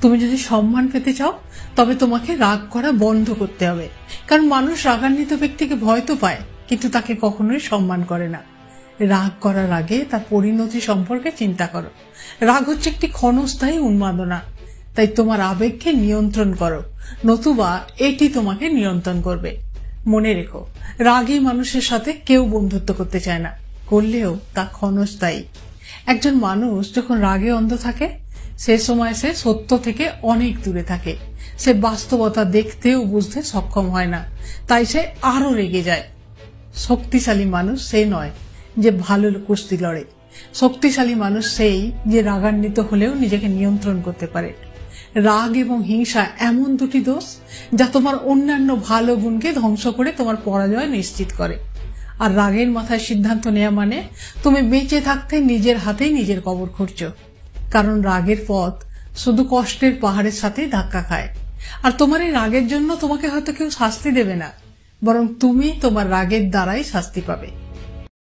তুমি যদি সম্মান পেতে চাও তবে তোমাকে রাগ করা বন্ধ করতে হবে। কারণ মানুষ রাগান্বিত ব্যক্তিকে ভয় তো পায়, কিন্তু তাকে কখনোই সম্মান করে না। রাগ করার আগে তার পরিণতি সম্পর্কে চিন্তা করো। রাগ হচ্ছে একটি ক্ষণস্থায়ী উন্মাদনা, তাই তোমার আবেগকে নিয়ন্ত্রণ করো, নতুবা এটি তোমাকে নিয়ন্ত্রণ করবে। মনে রেখো, রাগী মানুষের সাথে কেউ বন্ধুত্ব করতে চায় না, করলেও তা ক্ষণস্থায়ী। একজন মানুষ যখন রাগে অন্ধ থাকে সে সময় সে সত্য থেকে অনেক দূরে থাকে। সে বাস্তবতা দেখতেও বুঝতে সক্ষম হয় না, তাই সে আরো রেগে যায়। শক্তিশালী মানুষ সে নয় যে ভালো কুস্তি লড়ে, শক্তিশালী মানুষ সেই যে রাগান্বিত হলেও নিজেকে নিয়ন্ত্রণ করতে পারে। রাগ এবং হিংসা এমন দুটি দোষ যা তোমার অন্যান্য ভালো গুণকে ধ্বংস করে তোমার পরাজয় নিশ্চিত করে। আর রাগের মাথায় সিদ্ধান্ত নেওয়া মানে তুমি বেঁচে থাকতে নিজের হাতেই নিজের কবর খুঁড়ছো। কারণ রাগের পথ শুধু কষ্টের পাহাড়ের সাথেই ধাক্কা খায়। আর তোমার এই রাগের জন্য তোমাকে হয়তো কেউ শাস্তি দেবে না, বরং তুমি তোমার রাগের দ্বারাই শাস্তি পাবে।